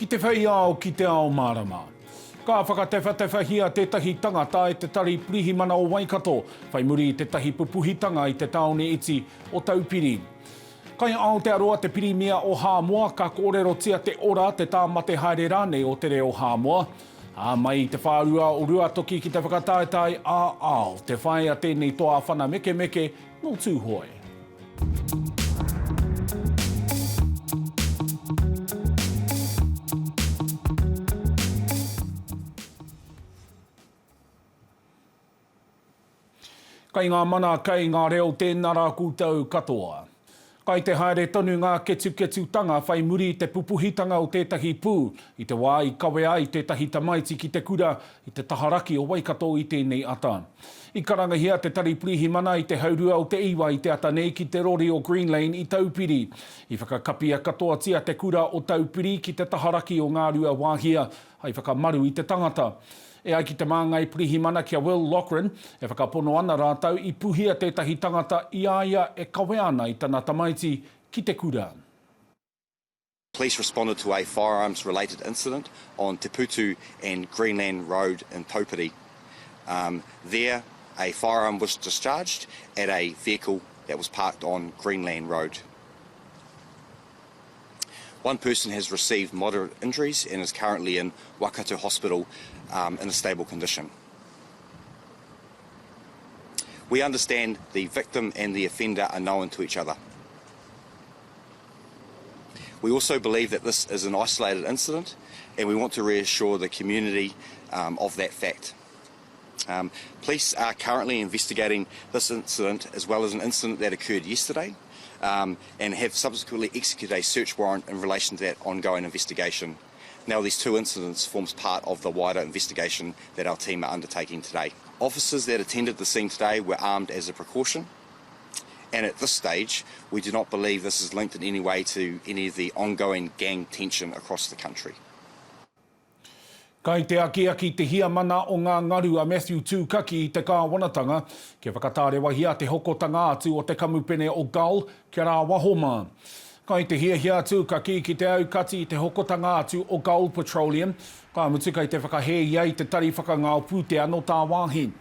Ki te whai ao ki Te Ao Mārama. Ka whakatewhatewhahia tētahi tangata e te tari Pirihimana o Waikato, whai muri i tetahi pupuhitanga i te taone iti o Taupiri. Kei Aotearoa te Pirimia o Hāmoa, ka kōrerotia te ora te tāmate haere rānei o te reo Hāmoa. Mai te whārua o Ruātoki ki te whakataetae ao, te whai a tēnei toa whana mekemeke no Tūhoe. Kei ngā mana, kei ngā reo tēnā rā kūtau katoa. Kei te haere tonu ngā ketu-ketutanga whai muri te pupuhitanga o tētahi pū, i te wā i kawe ai tētahi tamaiti ki te kura i te taharaki o Waikato i tēnei ata. I karangahia te tari Pirihimana i te haurua o te iwa i te ata nei ki te rori o Green Lane i Taupiri. I whakakapia katoa tia te kura o Taupiri ki te taharaki o ngā rua wāhia, ai whakamaru i te tangata. E ai ki te māngai Pirihimana kia Will Lochran, e whakapono ana rātau i puhia tētahi tangata i aia e kawe ana i tana tamaiti ki te kura. Police responded to a firearms-related incident on Te Putu and Greenland Road in Taupiri. There, a firearm was discharged at a vehicle that was parked on Greenland Road. One person has received moderate injuries and is currently in Waikato Hospital in a stable condition. We understand the victim and the offender are known to each other. We also believe that this is an isolated incident and we want to reassure the community of that fact. Police are currently investigating this incident as well as an incident that occurred yesterday and have subsequently executed a search warrant in relation to that ongoing investigation. Now these two incidents forms part of the wider investigation that our team are undertaking today. Officers that attended the scene today were armed as a precaution, and at this stage we do not believe this is linked in any way to any of the ongoing gang tension across the country. Kei te aki te hia mana o ngā ngaru a Matthew Tūkaki i te kāwanatanga, ke whakatārewahia te hokotanga atu o te kamupene o Gull, kia rā wahoma. Kei te hia Tūkaki ki te aukati i te hokotanga atu o Gull Petroleum, ka mutuka i te whakahei ai te tari whakangao pūtea no tā wāhi.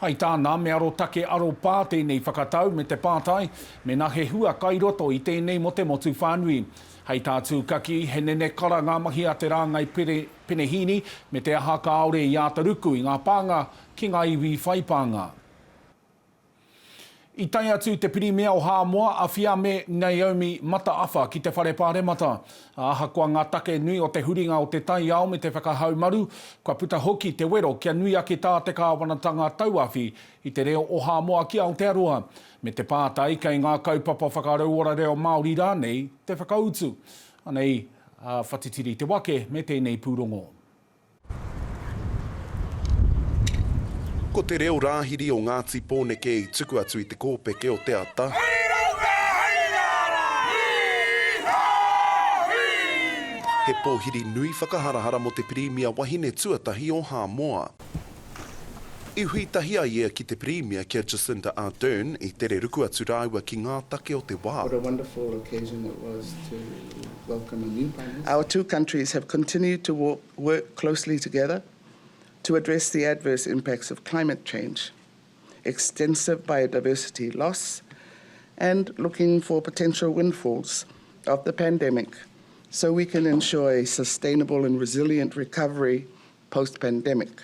Hei tāna me aro take aro pā tēnei whakatau me te pātai, me nā he hua kai roto i tēnei mo te motu whānui. Hei tā Tūkaki, he nene kara ngā mahi a te rānei penehini me te aha ka aore i ātaruku i ngā pānga ki ngā iwi whaipānga. I tai atu te Pirimia o Hāmoa a whia me Naomi mata awha ki te whare pāremata. Aha kua ngā take nui o te huringa o te tai ao me te whakahaumaru, kua puta hoki te wero kia nui ake tā te kāwanatanga tauawhi i te reo o Hāmoa ki Aotearoa. Me te pātai kei ngā kaupapa whakarauora reo Māori rānei te whakautu. Anei, whatitiri te wake me tēnei pūrongo. Ko te reo rāhiri o Ngāti Pōneke i tuku atu i te kōpeke o te ata. He pōhiri nui whakaharahara mo te Pirimia wahine tuatahi o Hāmoa. I huitahia ia ki te Pirimia kia Jacinda Ardern i tere ruku atu rāua ki ngā take o te wā. What a wonderful occasion it was to welcome a new Prime Minister. Our two countries have continued to work closely together to address the adverse impacts of climate change, extensive biodiversity loss, and looking for potential windfalls of the pandemic so we can ensure a sustainable and resilient recovery post-pandemic.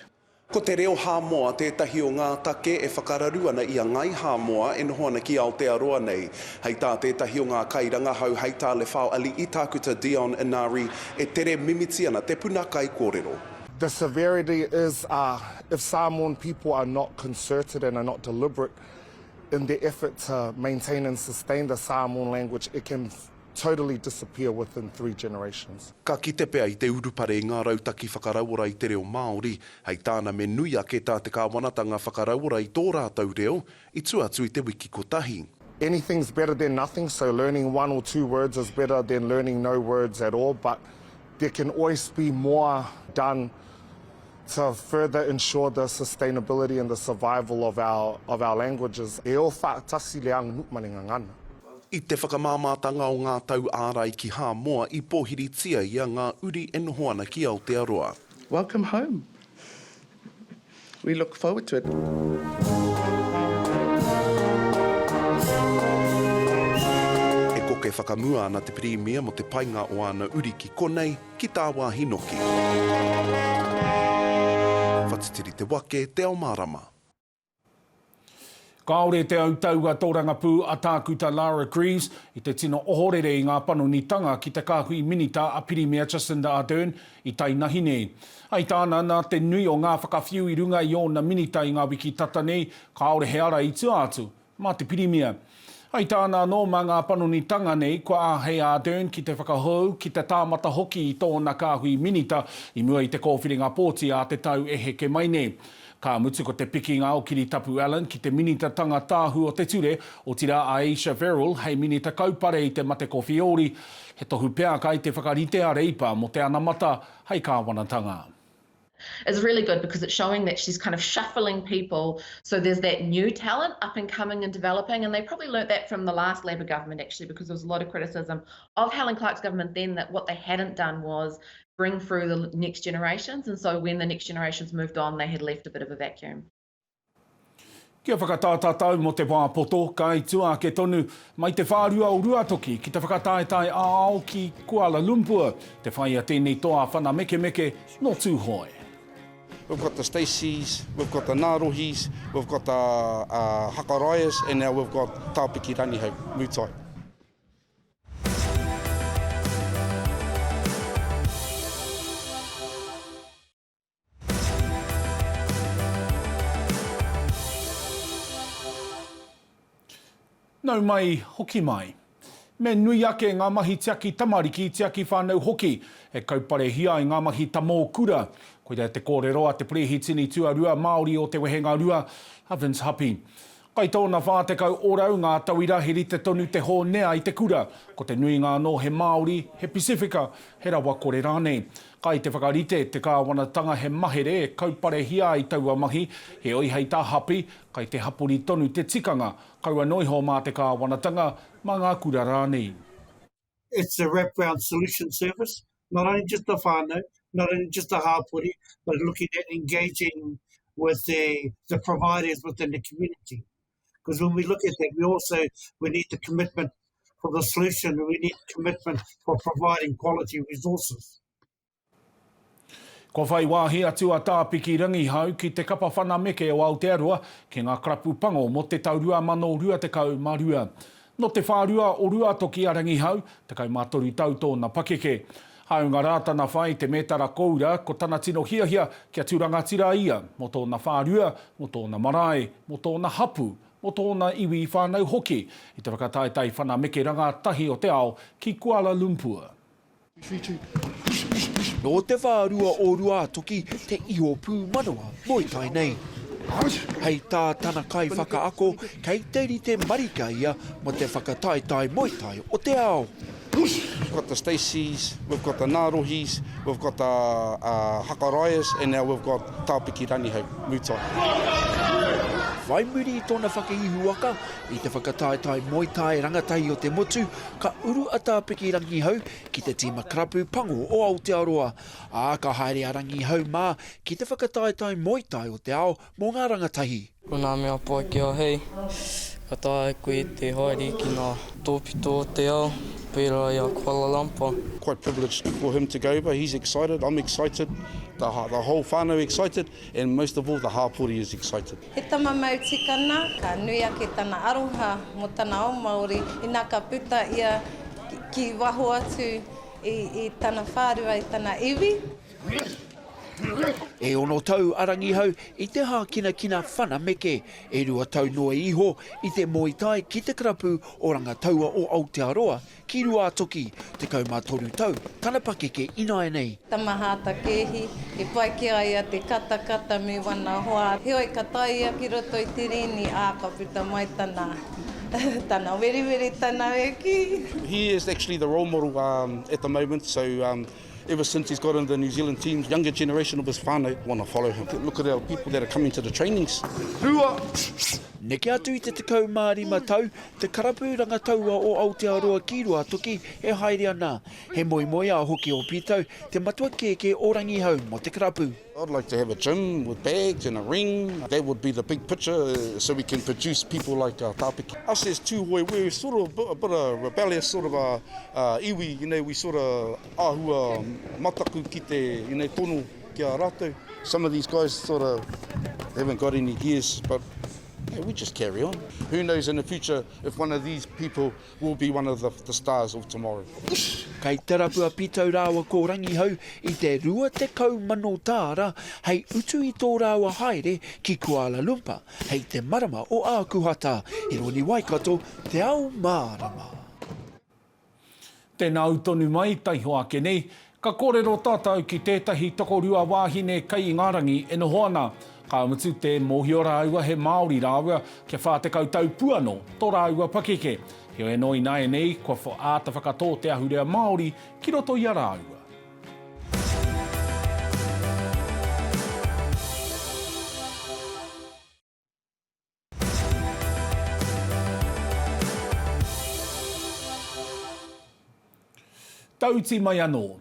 Ko te reo Hāmoa, tētahi o ngā take e whakararu ana i a ngai Hāmoa e noho ana ki Aotearoa nei. Hei tā tētahi o ngā kairanga hau hei tā le whao ali I tākuta Dion Inari e tere mimiti ana te punakai kōrero. The severity is if Samoan people are not concerted and are not deliberate in their effort to maintain and sustain the Samoan language, it can totally disappear within 3 generations. Ka kite pea I te urupare I ngā rautaki whakarauora I te reo Māori, hei tāna me nui ake tā te kāwanatanga whakarauora I tō rātau reo, I tuatu I te wiki kotahi. Anything's better than nothing, so learning 1 or 2 words is better than learning no words at all, but there can always be more done to further ensure the sustainability and the survival of our languages. E o whaatasi le ang nukmaninga ngana. I te whakamāmātanga o ngā tau ārai ki Hāmoa I pōhiritia ia ngā uri e noho ana ki Aotearoa. Welcome home. We look forward to it. E ko ke whakamua ana te Pirimia mo te painga o ana uri ki konei ki tā wāhinoki. Whatitiri te wake, Te Ao Mārama. Kāore te autauga tōranga pū a tākuta Lara Greaves I te tino ohorere I ngā panonitanga ki te kāhui minita a Pirimia Jacinda Ardern I tainahi nei. Ai tāna nā te nui o ngā whakawhiu I runga I ōna minita I ngā wiki tata nei, kāore he ara I tu atu, mā te Pirimia. Ai tāna no mā ngā panonitanga nei, kua a hei Ardern ki te whakahou, ki te tāmata hoki I tōna kāhui minita, I mua I te kōwhiringa pōti a te tau e heke mai nei. Ka mutu ko te pikinga o Kiri Tapu Allen ki te minita tanga tāhu o te ture o tira a Aisha Verrill hei minita kaupare I te mate kowhiori. He tohu pea kai te whakarite a reipa mo te anamata hei kāwanatanga. It's really good because it's showing that she's kind of shuffling people. So there's that new talent up and coming and developing. And they probably learnt that from the last Labor government, actually, because there was a lot of criticism of Helen Clark's government then that what they hadn't done was bring through the next generations. And so when the next generations moved on, they had left a bit of a vacuum. Kia whakatātātau mo te wāpoto, kai tua ke tonu mai te whārua o Ruātoki ki te whakataetae ao ki Kuala Lumpur, te whai a tēnei toa whana mekemeke no Tūhoe. We've got the Stacey's, we've got the Nārohis, we've got the Hakaraias, and now we've got Taupiri rānei mutai. Nau mai, hoki mai. Me nui ake ngā mahi tiaki tamariki, tiaki whānau hoki, e kaupare hia I ngā mahi tamo kura. Koia te kōreroa, te prehitini tuarua, Māori o te wehenga rua, Havens Hapi. Kai tōna whātekau orau ngā tauira he rite tonu te hōnea I te kura, ko te nui ngā no he Māori, he Pasifika, he rawa kore rānei. Kai te whakarite, te kāwanatanga he mahere, e kaupare hia I taua mahi, he oi hei tā hapi, kai te hapori tonu te tikanga, kaua noiho mā te kāwanatanga, mā ngā kura rānei. It's a wraparound solution service, not only just the whānau, not only just the hāpori, but looking at engaging with the providers within the community. Because when we look at that, we need the commitment for the solution, and we need commitment for providing quality resources. Ko whai wāhi atu a tāpiki rangi hau ki te kapa whana meke o Aotearoa ki ngā krapu pango mo te taurua mano rua te kau marua. No te whārua o Ruātoki a rangi hau, te kau mātoru tau tōna pakeke. Hau ngā rātana whai te mētara koura ko tana tino hiahia kia tūrangatira ia mo tōna whārua, mo tōna marae, mo tōna hapu, mo tōna iwi whānau hoki I te whakataetae whana meke rangatahi o te ao ki Kuala Lumpur. No te whārua o Ruātoki, te iho pū manawa, moi tai nei. Hei tā tana kai whakaako, kei teiri te marika ia, mo te whakataetae moi tai o te ao. We've got the Stacey's, we've got the Nārohis, we've got the Hakaraias, and now we've got Taupiri rānei mutai. Vai muri tōna whakaihuaka, I te whakataetae moi tai rangatahi o te motu, ka uru a tāpiki rangi hau ki te tima krapu pango o Aotearoa. A ka haere a rangi hau mā ki te whakataetae moi tai o te ao mō ngā rangatahi. Ko nā mea poa ki a hei, ka tāe koe te haere ki ngā tōpito o te ao, pērā I a Kuala Lumpur. Quite privileged for him to go over. He's excited, I'm excited, the whole whānau excited, and most of all, the hāpori is excited. He tama mau tikana, ka nui ake tana aroha mo tana o Māori, ina ka puta ia ki waho atu I tana whārua, I tana iwi. E ono tau arangi hau I te hākina whana meke, e rua tau noa iho I te moitai ki te krapu o rangataua o Aotearoa ki Ruātoki, te kaumātoru tau, tana pakeke ina e nei. Tamahata kehi, e pai ki aia te katakata me wana hoa. Heoi ka taia ki roto I te rini, a ka puta mai tana. Tana weri tana eki. He is actually the role model at the moment, so ever since he's got in the New Zealand teams, younger generation of his whānau want to follow him. Look at our people that are coming to the trainings. Neke atu I te Te Ao Mārama tau, te karapūranga taua o Aotearoa ki Ruātoki e haere ana. He moi a hoki o pitau, te matua keke o rangi hau mo te karapu. I'd like to have a gym with bags and a ring. That would be the big picture, so we can produce people like Taupiri. Us as Tūhoe, we're sort of a bit of rebellious sort of iwi, you know, we sort of ahua mataku ki te, you know, tono ki a rātou. Some of these guys sort of haven't got any gears, but yeah, we just carry on. Who knows in the future if one of these people will be one of the stars of tomorrow. Kei tarapua pitau rāua ko rangi hau I te rua te kau mano tāra hei utu I tō rāua haere ki Kuala Lumpur hei te marama o ākuhata I roni Waikato Te Ao Mārama. Tēnā utonu mai, taiho ake nei. Ka kōrero tātou ki tētahi tokorua wāhine Kei Ngārangi e noho ana. Ka mutu te mōhio rāua he Māori rāua kia whātekau tau puano tō rāua pakeke. Heo e noi nai nei kua āta whakatō te ahurea Māori ki roto I a rāua. Tauti mai anō.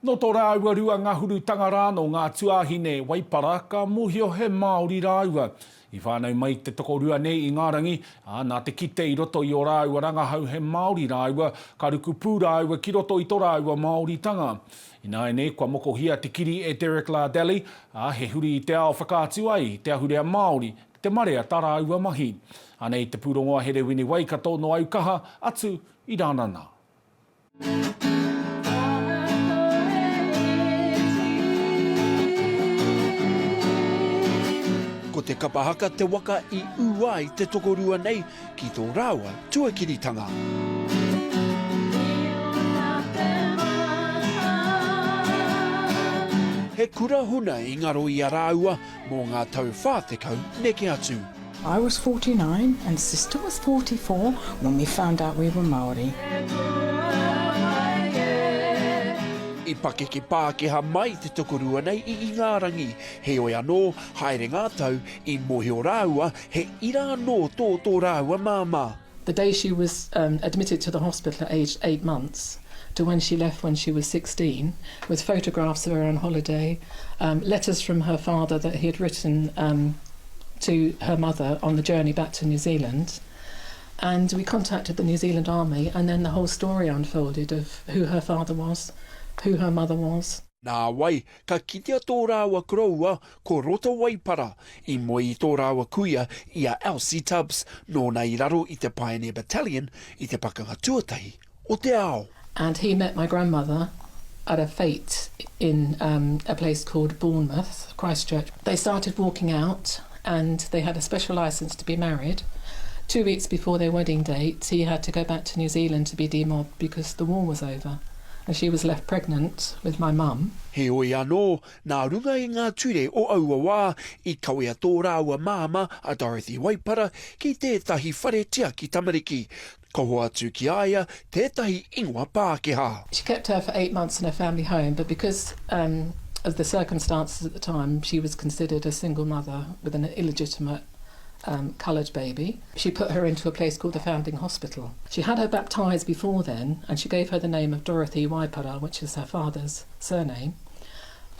No tō rāua rua ngahurutanga rāno ngā tuāhine waipara ka mōhio he Māori rāua. I whānau mai te tokorua nei I Ngārangi, nā te kite I roto I o rāua rangahau he Māori rāua, ka ruku pū rāua ki roto I tō rāua Māori tanga. I nāi nei kua mokohia te kiri e Derek Lardeli, he huri I te ao whakātu ai, te ahurea Māori, te marea tā rāua mahi. Anei te pūrongoa here wini Waikato no aukaha atu I rānana. Ko te kapahaka te waka I uai te tokorua nei ki tō rāua tuakiritanga. He kura huna I ngaro I a rāua mō ngā tau whātekau neke atu. I was 49 and sister was 44 when we found out we were Māori. I pakeke Pākehā mai te tokorua nei I Ngārangi. He oi anō, haere ngā tau, I mōhio rāua, he ira anō tō rāua māmā. The day she was admitted to the hospital at aged 8 months to when she left when she was 16, with photographs of her on holiday, letters from her father that he had written to her mother on the journey back to New Zealand. And we contacted the New Zealand Army, and then the whole story unfolded of who her father was, who her mother was. Nā wai, ka kitea tō rāua koroua ko roto waipara I moi I tō rāua kuia I a Elsie Tubbs nōna I raro I te Pioneer Battalion I te pakanga tuatahi o Te Ao. And he met my grandmother at a fete in a place called Bournemouth, Christchurch. They started walking out and they had a special licence to be married. 2 weeks before their wedding date, he had to go back to New Zealand to be demobbed because the war was over. And she was left pregnant with my mum. He oi anō, nā runga I ngā ture o aua wā I kawea tō rāua māma a Dorothy Waipara ki tētahi wharetia ki Tamariki. Ko hoa atu ki aia, tētahi ingoa Pākehā. She kept her for 8 months in her family home, but because of the circumstances at the time, she was considered a single mother with an illegitimate coloured baby. She put her into a place called the Founding Hospital. She had her baptised before then, and she gave her the name of Dorothy Waipara, which is her father's surname.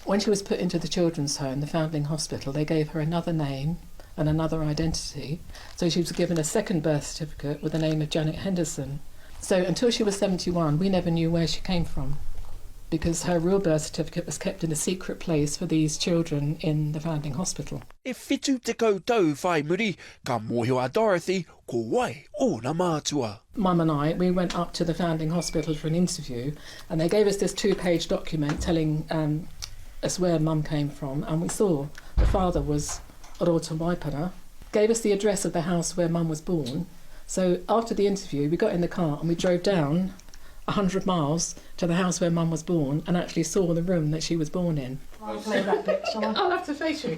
When she was put into the children's home, the Founding Hospital, they gave her another name and another identity. So she was given a second birth certificate with the name of Janet Henderson. So until she was 71, we never knew where she came from, because her real birth certificate was kept in a secret place for these children in the Founding Hospital. E whitu te koutou whai muri, ka mōhio a Dorothy, ko wai o na mātua. Mum and I, we went up to the Founding Hospital for an interview, and they gave us this 2-page document telling us where Mum came from, and we saw the father was Rota Waipara, gave us the address of the house where Mum was born. So after the interview, we got in the car and we drove down 100 miles to the house where Mum was born and actually saw the room that she was born in. I'll play that bit, shall I? I'll have to face you.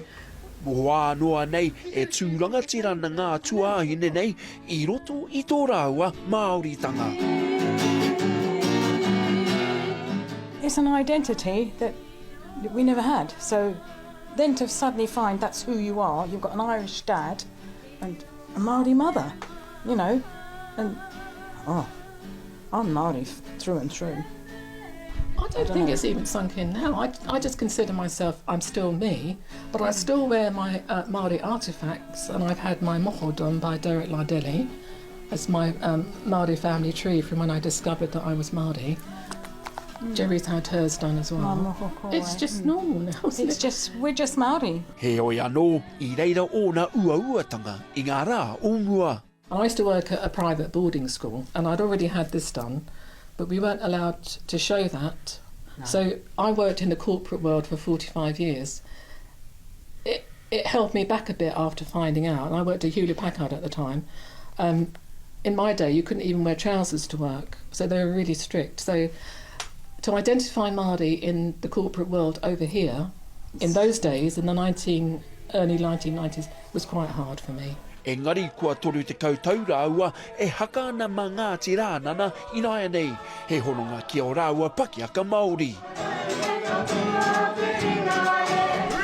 Moa noa nei e tūranga tirana ngā tuāhine nei I roto I tō rāua Māoritanga. It's an identity that we never had. So then to suddenly find that's who you are, you've got an Irish dad and a Māori mother, you know, and I'm Māori through and through. I don't think it's even sunk in now. I just consider myself, I'm still me, but I still wear my Māori artefacts, and I've had my moho done by Derek Lardeli as my Māori family tree from when I discovered that I was Māori. Jerry's had hers done as well. It's just normal now, isn't it? We're just Māori. He oi anō, I reira o na ua-uatanga, I ngā rā o mua. I used to work at a private boarding school, and I'd already had this done, but we weren't allowed to show that. No. So I worked in the corporate world for 45 years. It held me back a bit after finding out, and I worked at Hewlett-Packard at the time. In my day, you couldn't even wear trousers to work, so they were really strict. So to identify Māori in the corporate world over here, in those days, in the early 1990s, was quite hard for me. Engari kua toru te koutou rāua e haka ana mā Ngāti rānana I nāia nei. He hononga ki o rāua Pakiaka Māori.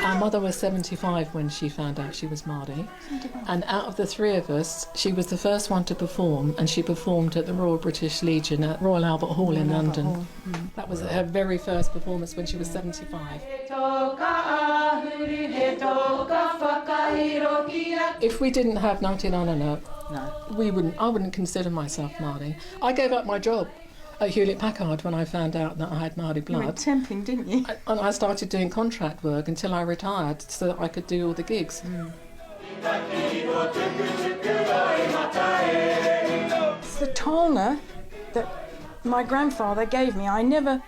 Our mother was 75 when she found out she was Māori. And out of the three of us, she was the first one to perform, and she performed at the Royal British Legion at Royal Albert Hall in London. That was her very first performance when she was 75. If we didn't have Ngāti Rānana, I wouldn't consider myself Māori. I gave up my job at Hewlett-Packard when I found out that I had Māori blood. You were temping, didn't you? And I started doing contract work until I retired so that I could do all the gigs. It's the taonga that my grandfather gave me. I never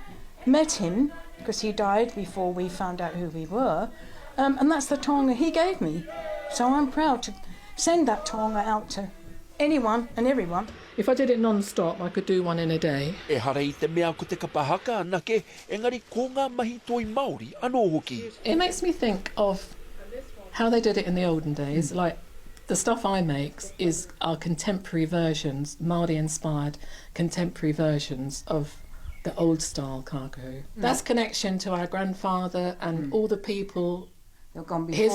met him because he died before we found out who we were. And that's the taonga he gave me. So I'm proud to send that taonga out to anyone and everyone. If I did it non-stop, I could do one in a day. E hara I te mea ko te kapahaka anake, engari ko ngā mahi toi Māori anō hoki. It makes me think of how they did it in the olden days. Like, the stuff I make are contemporary versions, Māori-inspired contemporary versions of the old-style kākahu. That's connection to our grandfather and all the people, his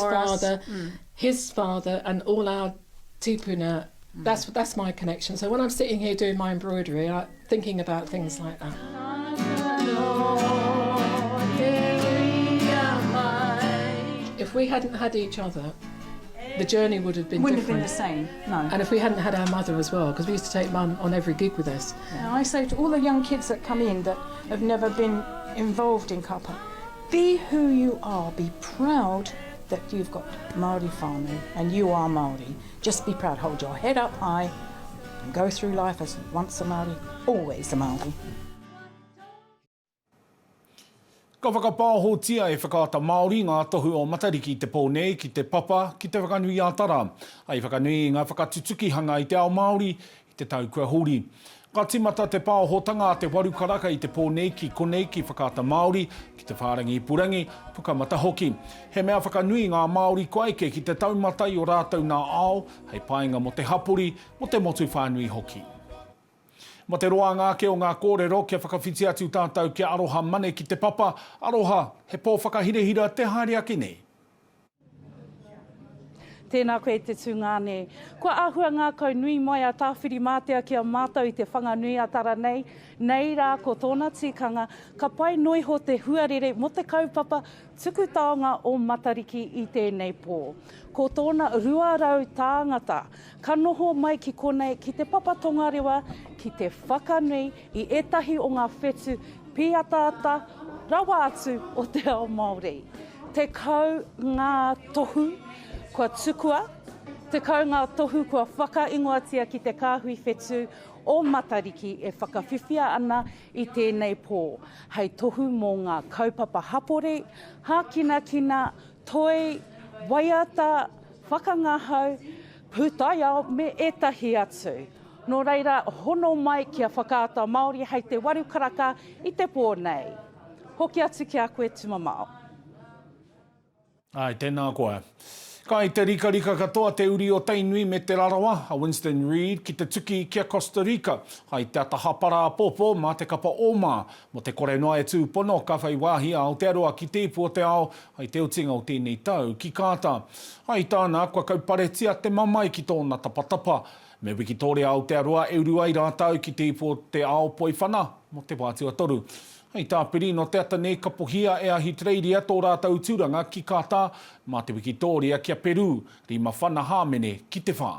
father, and all our tupuna. That's my connection. So when I'm sitting here doing my embroidery, I'm thinking about things like that. If we hadn't had each other, the journey would have been different. Wouldn't have been the same, no. And if we hadn't had our mother as well, because we used to take Mum on every gig with us. Yeah, I say to all the young kids that come in that have never been involved in kapa, be who you are, be proud that you've got Māori whānau and you are Māori. Just be proud, hold your head up high and go through life as once a Māori, always a Māori. Ka whakapāhotia e whakaata Māori ngā tohu o Matariki te pōnei ki te papa ki te whakanui ātara. Ai whakanui ngā whakatutukihanga I Te Ao Māori I te tau kua huri. Ka timata te pāhotanga te waru karaka I te pōnei ki konei ki whakaata Māori ki te whārangi purangi pukamata hoki. He mea whakanui ngā Māori koaike ki te taumatai o rātou nā ao, hei painga mo te hapuri, mo te motu whānui hoki. Mo te roa ngāke o ngā kōrero kia whakawhiti atu tātou kia aroha mane ki te papa, aroha he pō whakahirehira te haere ake nei. Tēnā koe te tūngāne. Kua āhua ngā kau nui mai a tāwhiri mātea ki a mātou I te whanganui a tara nei. Nei rā ko tōna tikanga, ka pai noiho te huarere mo te kaupapa tuku taonga o Matariki I tēnei pō. Ko tōna ruarau tāngata, ka noho mai ki konei ki te papa tongarewa, ki te whakanui I etahi o ngā whetu piatata rawa atu o Te Ao Māori. Te kau ngā tohu, kua tukua, te kau ngā tohu kua whakaingoatia ki te kāhui whetu o Matariki e whakawhiwhia ana I tēnei pō. Hei tohu mō ngā kaupapa hapore, hākina, toi, waiata, whakangahau, pūtaiao me etahi atu. Nō reira, hono mai kia whakaata Māori hei te waru karaka I te pō nei. Hoki atu ki a koe tumamao. Ai, tēnā koe. Kai te rika katoa te uri o Tainui me te rarawa, a Winston Reid ki te tuki kia Costa Rica. Hai te atahapara popo mā te kapa oma, mo te kore noa e tūpono ka whai wāhi a Aotearoa ki tēpu o te ao, hai te utinga o tēnei tau ki kāta. Hai tāna kua kauparetia te mamai ki tōna tapatapa, me Wikitoria Aotearoa e uru ai rātau ki tēpu o te ao poi whana, mo te Wātua toru. Hei Taupiri no te atanei ka pohia e ahi treiria tō rātau tūranga ki kātā mā te Wikitoria kia Peru, rima whana hāmene ki te whā.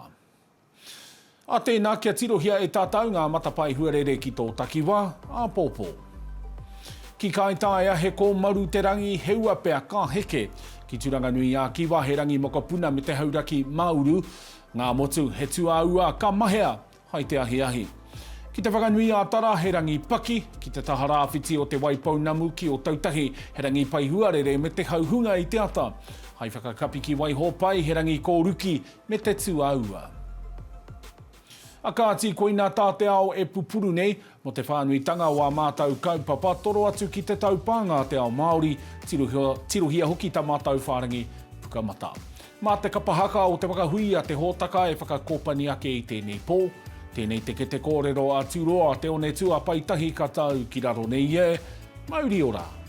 A tēnā kia tirohia e tātau ngā matapai huarere ki tō takiwā, a pōpō. Ki kaitaia he kō maru te rangi heua pea ka heke, ki turanga nui a kiwa he rangi mokapuna me te hauraki mauru, ngā motu he tuāua ka mahea, hai te ahi. Ki te whakanui a tara, he rangi paki, ki te taha rāwhiti o te waipaunamu ki o tautahi, he rangi pai huarere me te hauhunga i te ata. Hai whakakapi ki waihopai, he rangi kōruki me te tuāua. A kāti koina tā te ao e pupuru nei, mo te whānuitanga o a mātau kaupapa, toro atu ki te taupanga Te Ao Māori, tirohia hoki ta mātau whārangi pukamata. Mā te kapahaka o te wakahui a te hōtaka e whakakōpani ake i tēnei pō, tēnei te kōrero a tūroa te one tua paitahi ka tau ki raro nei e, mauri ora.